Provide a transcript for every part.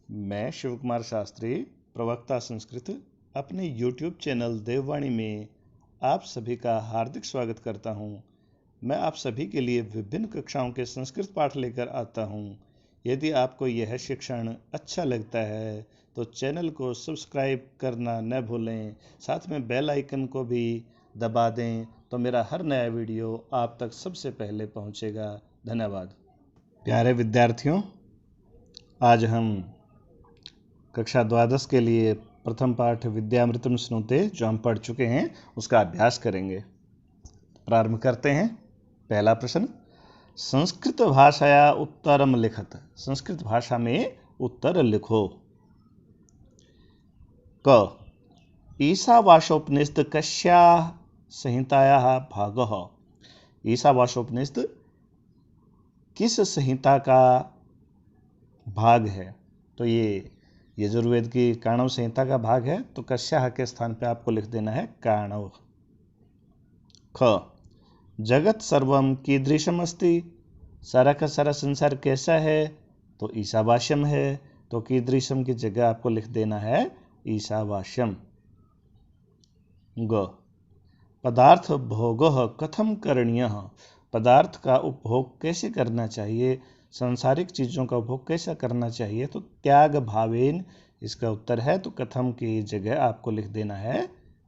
मैं शिव कुमार शास्त्री, प्रवक्ता संस्कृत, अपने YouTube चैनल देववाणी में आप सभी का हार्दिक स्वागत करता हूं। मैं आप सभी के लिए विभिन्न कक्षाओं के संस्कृत पाठ लेकर आता हूं। यदि आपको यह शिक्षण अच्छा लगता है तो चैनल को सब्सक्राइब करना न भूलें, साथ में बेल आइकन को भी दबा दें तो मेरा हर नया वीडियो आप तक सबसे पहले पहुंचेगा। धन्यवाद। प्यारे विद्यार्थियों, आज हम कक्षा द्वादश के लिए प्रथम पाठ विद्यामृतम स्नुते जो हम पढ़ चुके हैं उसका अभ्यास करेंगे। प्रारंभ करते हैं। पहला प्रश्न, संस्कृत भाषाया उत्तरम लिखत। संस्कृत भाषा में उत्तर लिखो। क ईशावास्योपनिषद कस्याः संहितायाः भागः। ईशावास्योपनिषद किस संहिता का भाग है? तो ये यजुर्वेद की काणव संहिता का भाग है, तो कस्याः के स्थान पे आपको लिख देना है काणव। ख जगत सर्वम कीदृशम अस्ति। सारा का सारा संसार कैसा है? तो ईशावास्यम है, तो कीदृशम की जगह आपको लिख देना है ईशावास्यम। ग पदार्थ भोगः कथम करणीयः। पदार्थ का उपभोग कैसे करना चाहिए, सांसारिक चीज़ों का उपभोग कैसा करना चाहिए? तो त्याग भावेन इसका उत्तर है, तो कथम की जगह आपको लिख देना है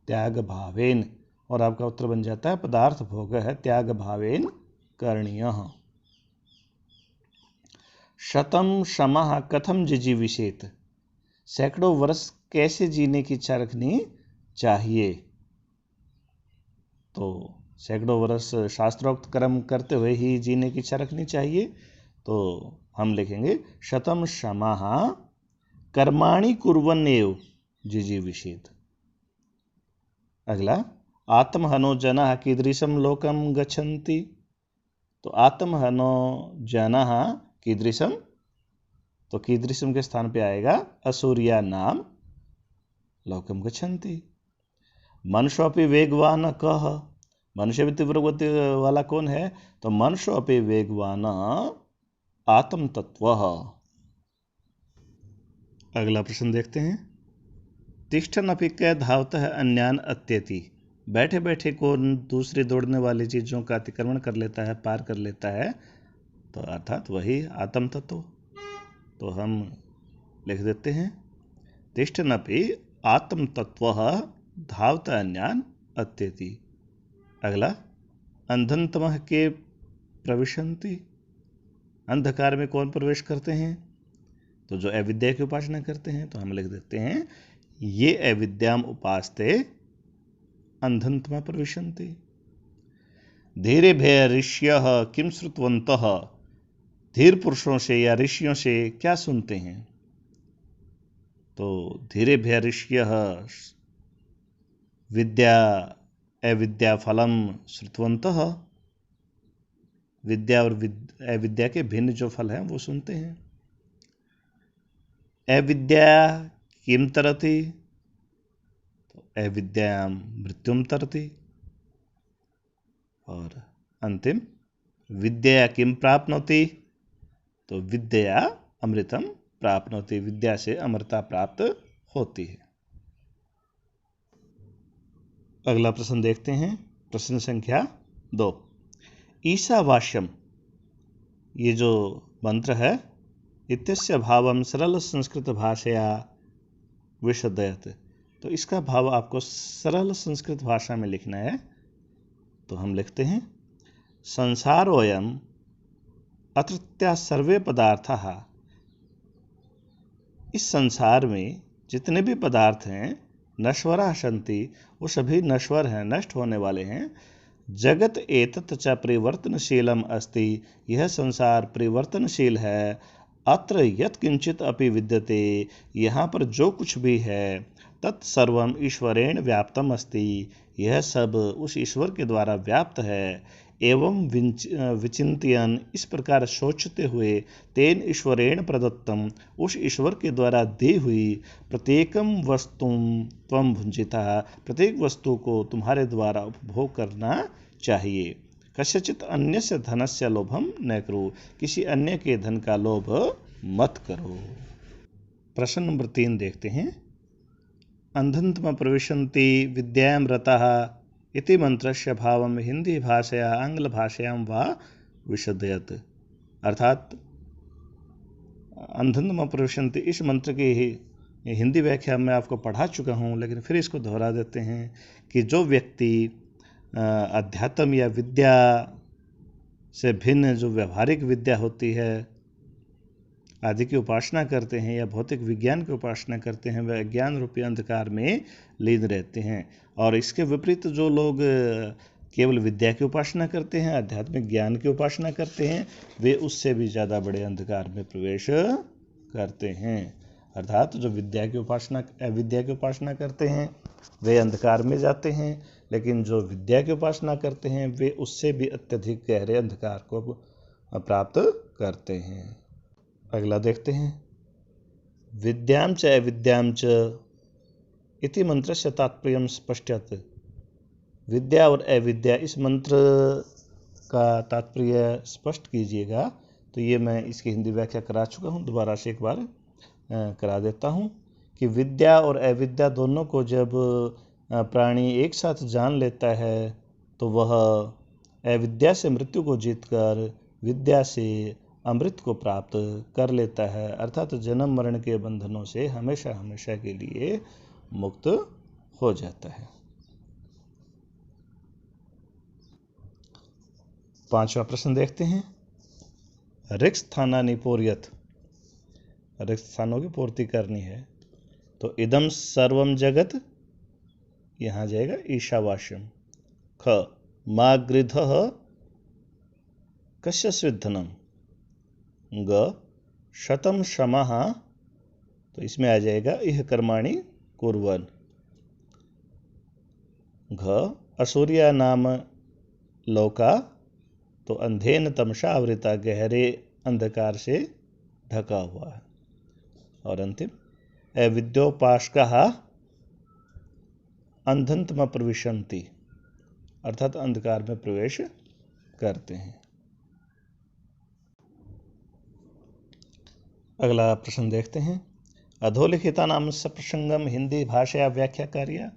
त्याग भावेन, और आपका उत्तर बन जाता है पदार्थ भोग है त्याग भावेन करणीयः। शतम शमः कथम जिजीविषेत। सैकड़ों वर्ष कैसे जीने की इच्छा रखनी चाहिए? तो सैकड़ों वर्ष शास्त्रोक्त कर्म करते हुए ही जीने की इच्छा रखनी चाहिए, तो हम लिखेंगे शतम शमः कर्माणि कुर्वन्नेव जिजीविषेत। अगला, आत्महनो जनः कीदृशम लोकम गच्छन्ति। तो आत्महनो जनः कीदृशम, तो कीदृशम के स्थान पे आएगा असुरिया नाम लोकम गच्छन्ति। मनुष्योपि वेगवान कः। मनुष्य भी तीव्र गति वाला कौन है? तो मनुष्योपि वेगवान आत्म तत्व। अगला प्रश्न देखते हैं। तिष्ठन अपि कै धावतः अन्यान अत्यति। बैठे बैठे कौन दूसरी दौड़ने वाली चीज़ों का अतिक्रमण कर लेता है, पार कर लेता है? तो अर्थात वही आत्म तत्व। तो हम लिख देते हैं तिष्ठन अपि आत्म तत्व धावत अन्यान अत्यति। अगला, अंधनतमः के प्रविशन्ति। अंधकार में कौन प्रवेश करते हैं? तो जो अविद्या की उपासना करते हैं। तो हम लिख देते हैं ये अविद्याम उपासते अंधनतमः प्रविशन्ति। धीरे भय ऋष्यः किम श्रुतवन्तः। धीर पुरुषों से या ऋषियों से क्या सुनते हैं? तो धीरे भय ऋष्यः विद्या अविद्या फलम श्रुतवन्तः। विद्या और अविद्या के भिन्न जो फल हैं वो सुनते हैं। अविद्या किम तरति। तो अविद्याम मृत्युम तरति। और अंतिम, विद्या किम प्राप्नोति। तो विद्या अमृतम प्राप्नोति। विद्या से अमृता प्राप्त होती है। अगला प्रश्न देखते हैं। प्रश्न संख्या 2। ईशावास्यम, ये जो मंत्र है, इत्यस्य भावम सरल संस्कृत भाषया विशदयत। तो इसका भाव आपको सरल संस्कृत भाषा में लिखना है। तो हम लिखते हैं संसारोऽयं अत्रत्या सर्वे पदार्थाः। इस संसार में जितने भी पदार्थ हैं नश्वराः सन्ति, वो सभी नश्वर हैं, नष्ट होने वाले हैं। जगत एतत् च परिवर्तनशीलम अस्ति। यह संसार परिवर्तनशील है। अत्र यत् किंचित अपि विद्यते। यहाँ पर जो कुछ भी है तत्सर्वम ईश्वरेण व्याप्तम अस्ति। यह सब उस ईश्वर के द्वारा व्याप्त है। एवं विचिंतयन, इस प्रकार सोचते हुए, तेन ईश्वरेण प्रदत्तम, उस ईश्वर के द्वारा दी हुई, प्रत्येकम वस्तुम त्वं भुंजिता, प्रत्येक वस्तु को तुम्हारे द्वारा उपभोग करना चाहिए। कस्यचित् अन्यस्य धनस्य लोभम न करो, किसी अन्य के धन का लोभ मत करो। प्रश्न नंबर 3 देखते हैं। अंधन्तम प्रविशन्ति विद्यायां रतः इति मंत्रस्य भावं हिंदी भाषया आंग्ल भाषायां वा विशदयत्। अर्थात अंधन्तम प्रविशन्ति इस मंत्र की हिंदी व्याख्या मैं आपको पढ़ा चुका हूँ, लेकिन फिर इसको दोहरा देते हैं कि जो व्यक्ति अध्यात्म या विद्या से भिन्न जो व्यवहारिक विद्या होती है आदि की उपासना करते हैं या भौतिक विज्ञान की उपासना करते हैं, वह ज्ञान रूपी अंधकार में लीन रहते हैं। और इसके विपरीत जो लोग केवल विद्या की उपासना करते हैं, आध्यात्मिक ज्ञान की उपासना करते हैं, वे उससे भी ज़्यादा बड़े अंधकार में प्रवेश करते हैं। अर्थात जो विद्या की उपासना करते हैं वे अंधकार में जाते हैं, लेकिन जो विद्या की उपासना करते हैं वे उससे भी अत्यधिक गहरे अंधकार को प्राप्त करते हैं। अगला देखते हैं। विद्यां च अविद्यां च इति मंत्रस्य तात्पर्यं स्पष्ट्यत। विद्या और अविद्या इस मंत्र का तात्पर्य स्पष्ट कीजिएगा। तो ये मैं इसकी हिंदी व्याख्या करा चुका हूँ, दोबारा से एक बार करा देता हूँ कि विद्या और अविद्या दोनों को जब प्राणी एक साथ जान लेता है तो वह अविद्या से मृत्यु को जीतकर विद्या से अमृत को प्राप्त कर लेता है। अर्थात जन्म मरण के बंधनों से हमेशा हमेशा के लिए मुक्त हो जाता है। 5वां प्रश्न देखते हैं। रिक्त स्थानानि पूरयत। रिक्त स्थानों की पूर्ति करनी है। तो इदम सर्वम जगत, यहाँ जाएगा ईशावास्यम। ख मागृधः कस्य स्विद्धनम। ग शतम शमः, तो इसमें आ जाएगा इह कर्माणि कुर्वन्। घ असूर्या नाम लोका, तो अंधेन तमसा आवृता, गहरे अंधकार से ढका हुआ है। और अंतिम अविद्योपासकाः अंधन्तम प्रविशन्ति, अर्थात अंधकार में प्रवेश करते हैं। अगला प्रश्न देखते हैं। अधोलिखिता नाम सप्रसंगम हिंदी भाषा व्याख्या कार्य।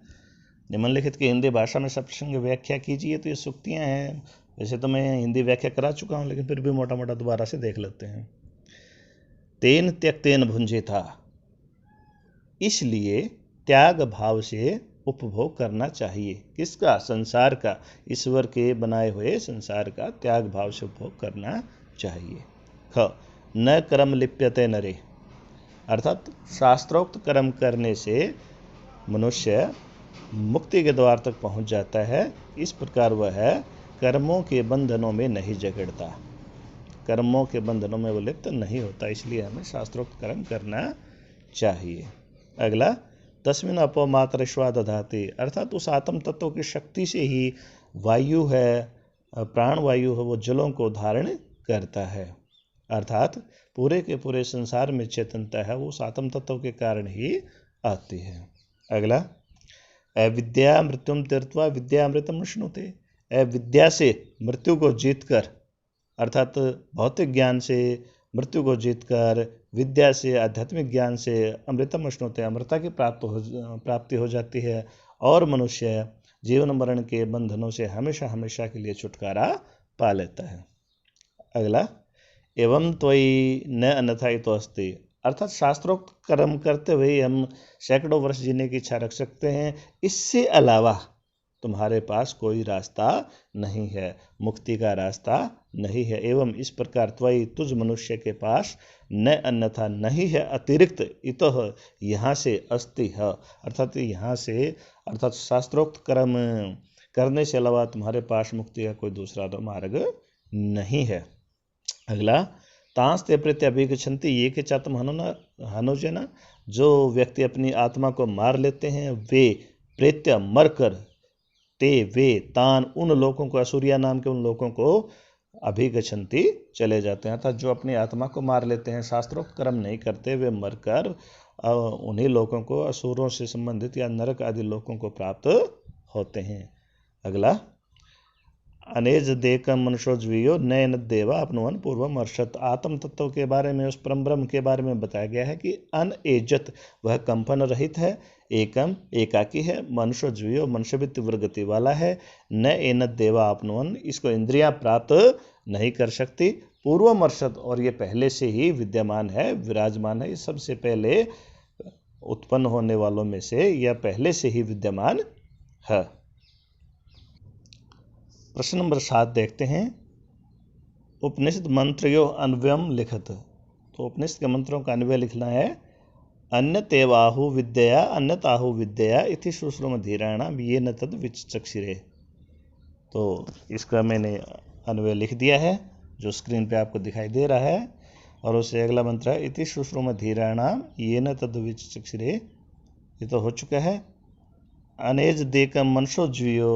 निम्नलिखित की हिंदी भाषा में सप्रसंग व्याख्या कीजिए। तो ये सूक्तियाँ हैं, वैसे तो मैं हिंदी व्याख्या करा चुका हूँ, लेकिन फिर भी मोटा मोटा दोबारा से देख लेते हैं। तेन त्यक्तेन भुंजिता, इसलिए त्याग भाव से उपभोग करना चाहिए। किसका? संसार का, ईश्वर के बनाए हुए संसार का त्याग भाव से उपभोग करना चाहिए। ख न कर्म लिप्यते नरे, अर्थात शास्त्रोक्त कर्म करने से मनुष्य मुक्ति के द्वार तक पहुंच जाता है। इस प्रकार वह कर्मों के बंधनों में नहीं जकड़ता, कर्मों के बंधनों में वो लिप्त नहीं होता, इसलिए हमें शास्त्रोक्त कर्म करना चाहिए। अगला तस्मिन् अपो मातृश्वा दधाति, अर्थात उस आत्म तत्व की शक्ति से ही वायु है, प्राण वायु है, वो जलों को धारण करता है। अर्थात पूरे के पूरे संसार में चेतनता है वो उस आत्म तत्व के कारण ही आती है। अगला अविद्या मृत्युम तीर्थवा विद्या अमृतम अश्नुते, अविद्या से मृत्यु को जीतकर, अर्थात भौतिक ज्ञान से मृत्यु को जीतकर विद्या से आध्यात्मिक ज्ञान से अमृतम अश्नुते, अमृता की प्राप्ति हो जाती है और मनुष्य जीवन मरण के बंधनों से हमेशा हमेशा के लिए छुटकारा पा लेता है। अगला एवं त्वयि न अन्यथा तो अस्ति, अर्थात शास्त्रोक्त कर्म करते हुए हम सैकड़ों वर्ष जीने की इच्छा रख सकते हैं, इससे अलावा तुम्हारे पास कोई रास्ता नहीं है, मुक्ति का रास्ता नहीं है। एवं इस प्रकार त्वयि तुझ मनुष्य के पास न अन्यथा नहीं है अतिरिक्त, इतः यहाँ से अस्ति है, अर्थात यहाँ से, अर्थात शास्त्रोक्त कर्म करने से अलावा तुम्हारे पास मुक्ति का कोई दूसरा मार्ग नहीं है। अगला तांस्ते प्रत्य अभिगछन्ति ये के चातम हनुजना, जो व्यक्ति अपनी आत्मा को मार लेते हैं वे प्रत्य मरकर ते वे तान उन लोगों को, असूर्या नाम के उन लोगों को अभिगछन्ति चले जाते हैं। अर्थात जो अपनी आत्मा को मार लेते हैं, शास्त्रोक्त कर्म नहीं करते, वे मरकर उन्हीं लोगों को, असुरों से संबंधित या नरक आदि लोगों को प्राप्त होते हैं। अगला अनेज देकम मनुष्यो ज्वीयो नयन देवा अपनुवन पूर्वम अर्षत। आत्म तत्व के बारे में, उस परम ब्रह्म के बारे में बताया गया है कि अनएजत, वह कंपन रहित है, एकम एकाकी है, मनुष्य ज्वीयो मनुष्य भी तीव्र गति वाला है, न एनत देवा अपनुवन, इसको इंद्रियां प्राप्त नहीं कर सकती, पूर्वम अर्षत, और ये पहले से ही विद्यमान है, विराजमान है, ये सबसे पहले उत्पन्न होने वालों में से यह पहले से ही विद्यमान है। प्रश्न नंबर 7 देखते हैं। उपनिषद मंत्रयो अन्वयम लिखत। तो उपनिषद के मंत्रों का अन्वय लिखना है। अन्यतेवाहु विद्यया अन्यताहु विद्यया इति शुश्रुमधीराणाम ये न तद विचक्षिरे। तो इसका मैंने अन्वय लिख दिया है जो स्क्रीन पे आपको दिखाई दे रहा है। और उससे अगला मंत्र है इति शुश्रुमधीराणाम ये न तद विचक्षिरे। ये तो हो चुका है। अनेज देकम मनसो ज्वियो,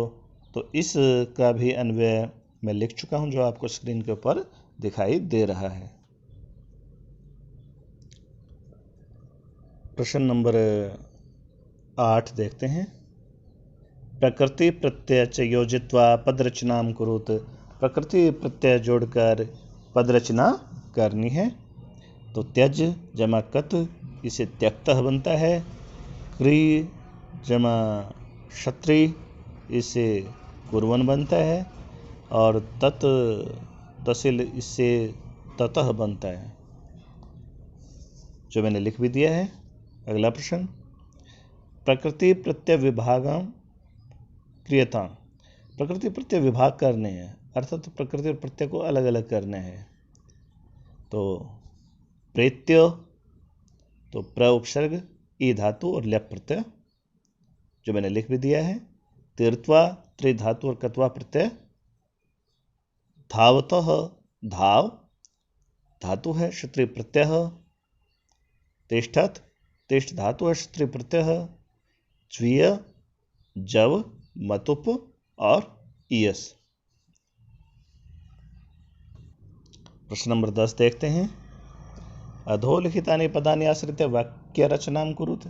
तो इसका भी अन्वय मैं लिख चुका हूं जो आपको स्क्रीन के ऊपर दिखाई दे रहा है। प्रश्न नंबर 8 देखते हैं। प्रकृति प्रत्यय च योजित्वा पद रचनाम कुरुत। प्रकृति प्रत्यय जोड़कर पद रचना करनी है। तो त्यज जमा कत, इसे त्यक्तः बनता है। क्री जमा क्षत्रि, इसे कुर्वन बनता है। और तत तसिल, इससे ततः बनता है, जो मैंने लिख भी दिया है। अगला प्रश्न। प्रकृति प्रत्यय विभागम क्रियता। प्रकृति प्रत्यय विभाग करने हैं, अर्थात प्रकृति और प्रत्यय को अलग अलग करने हैं। तो प्रेत्य, तो प्र उपसर्ग, ई धातु और ल्यप प्रत्यय, जो मैंने लिख भी दिया है। तीर्थवा, त्रिधातु और कत्वा प्रत्यय। धावतः, धाव धातु है, क्षत्रिय प्रत्यय। तिष्ठत, तिष्ठ धातु है, क्षत्रिय प्रत्यय। ज्वीय, जव, मतुप और ईयस। प्रश्न नंबर 10 देखते हैं। अधोलिखितानि पदानि आश्रित वाक्य रचनाम कुरुत।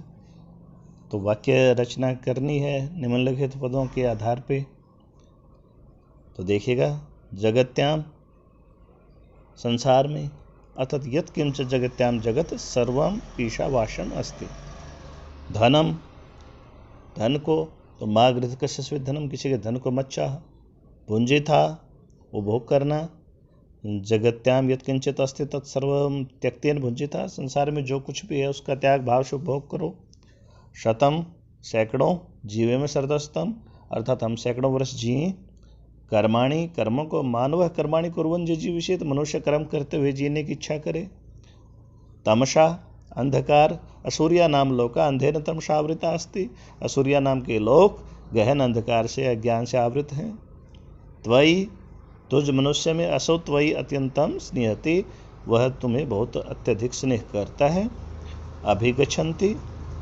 तो वाक्य रचना करनी है निम्नलिखित पदों के आधार पे। तो देखिएगा, जगत्याम, संसार में, अर्थात यत् किंच जगत्याम जगत सर्वम ईशावास्यम अस्ति। धनम, धन को, तो माँ गृह कस्य धनम, किसी के धन को मत चाह। भुंजे था, उपभोग करना। जगत्याम यत् किंचित अस्ति तत्सर्वम त्यक्तेन भुंजिता, संसार में जो कुछ भी है उसका त्याग भाव से उपभोग करो। शतम, सैकड़ों, जीवे में सर्वस्तम, अर्थात हम सैकड़ों वर्ष जिए। कर्माणि, कर्मों को, मानव कर्माणि कुर्वन् जिजीविषेत, मनुष्य कर्म करते हुए जीने की इच्छा करे। तमसा, अंधकार, असूर्या नाम लोका अंधेन तमसा आवृता अस्ति, असूर्या नाम के लोक गहन अंधकार से, अज्ञान से आवृत हैं। त्वयि, तुझ मनुष्य में, असौ त्वयि अत्यंतम स्नेहति, वह तुम्हें बहुत अत्यधिक स्नेह करता है। अभिगच्छन्ति,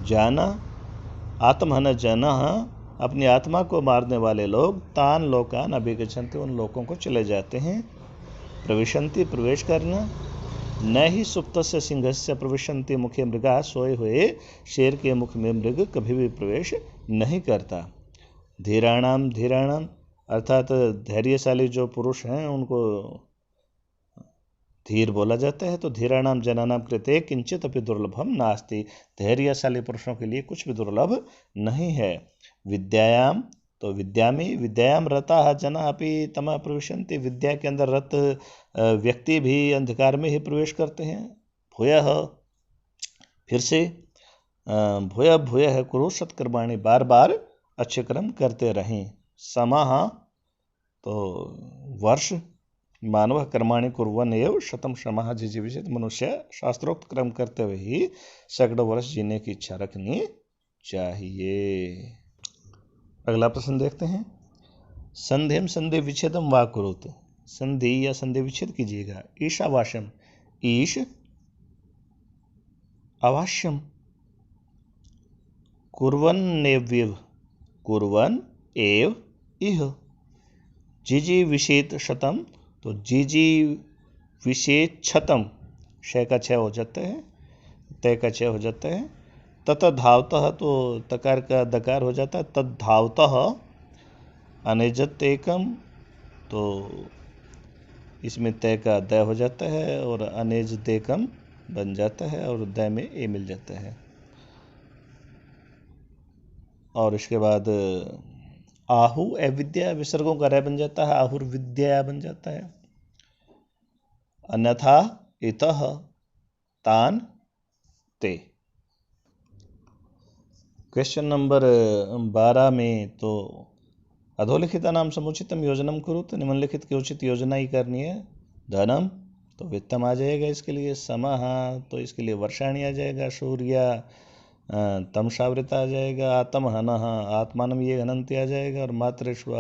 जाना। आत्महन जनः, अपनी आत्मा को मारने वाले लोग। तान लोकान अभिगच्छन्ति, उन लोगों को चले जाते हैं। प्रविशन्ति, प्रवेश करना। न ही सुप्तस्य सिंहस्य प्रविशन्ति मुखे मृगा, सोए हुए शेर के मुख में मृग कभी भी प्रवेश नहीं करता। धीराणाम, धीराणाम अर्थात धैर्यशाली जो पुरुष हैं उनको धीर बोला जाता है। तो धीराणाम जनानाम कृते किंचित अपि दुर्लभम नास्ति, धैर्यशाली पुरुषों के लिए कुछ भी दुर्लभ नहीं है। विद्यायाम, तो विद्या में, विद्यायाम रता जना अपि तमः प्रविशन्ति, विद्या के अंदर रत व्यक्ति भी अंधकार में ही प्रवेश करते हैं। भूयः, फिर से, भूय भूय कुरु सत्कर्माणि, बार बार अच्छे कर्म करते रहें। समाह, तो वर्ष, मानव कर्माणि कुर्वन् एव शतम समाह जिजीविषेत, मनुष्य शास्त्रोक्त कर्म करते हुए ही सैकड़ों वर्ष जीने की इच्छा रखनी चाहिए। अगला प्रश्न देखते हैं। संधिम संधि विच्छेदम वा कुरुत। संधि या संधि विच्छेद कीजिएगा। ईशावास्यम, ईश अवास्यम। कुर्वन्नेव्यव, कुर्वन् एव इह। जिजी विषेत शतम, तो जिजी विषेत छतम, क्षय का क्षय हो जाता है, तय का क्षय हो जाता है। तत धावतः, तो तकार का दकार हो जाता है, तद धावतः। अनेजत एकम, तो इसमें तय का दय हो जाता है और अनेज देकम बन जाता है और दय में ए मिल जाता है। और इसके बाद आहु अविद्या विसर्गों का रै बन जाता है, आहुर विद्या बन जाता है। अन्यथा इतः तान ते। क्वेश्चन नंबर 12 में तो अधोलिखित नाम समुचितम योजनम करो, तो निम्नलिखित की उचित योजना ही करनी है। धनम तो वित्तम आ जाएगा इसके लिए, समः तो इसके लिए वर्षाणी आ जाएगा, सूर्या तमसावृत आ जाएगा, आत्म हनः आत्मानम ये हनंती आ जाएगा, और मातृश्व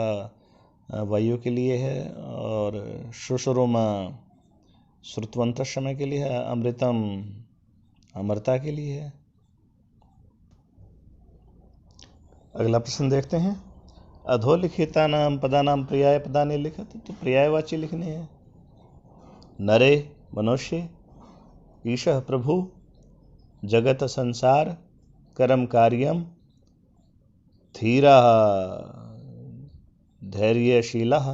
वायु के लिए है, और शुश्रुमा श्रुतवंत समय के लिए है, अमृतम अमरता के लिए है। अगला प्रश्न देखते हैं। अधोलिखिता नाम पदानाम पर्याय पदानि लिखत, तो पर्यायवाची लिखने हैं। नरे मनुष्य, ईशः प्रभु, जगत संसार, कर्म कार्यम, धीरः धैर्यशीलः,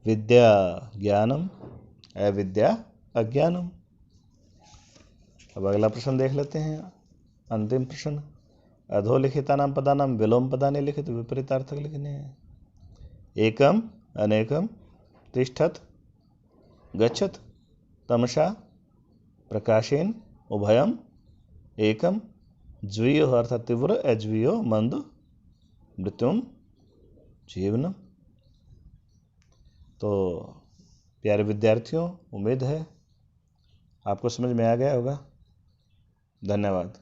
विद्या ज्ञानम, अविद्या अज्ञानम। अब अगला प्रश्न देख लेते हैं, अंतिम प्रश्न। अधोलिखिता नाम पदानाम विलोम पदानि लिखित, विपरीतार्थक लिखने हैं। एकम अनेकम, तिष्ठत गच्छत, तमसा प्रकाशेन, उभयम एकम, ज्वीयो अर्थात तीव्र, अज्वीयो मंद, मृत्युम जीवनम। तो प्यारे विद्यार्थियों, उम्मीद है आपको समझ में आ गया होगा। धन्यवाद।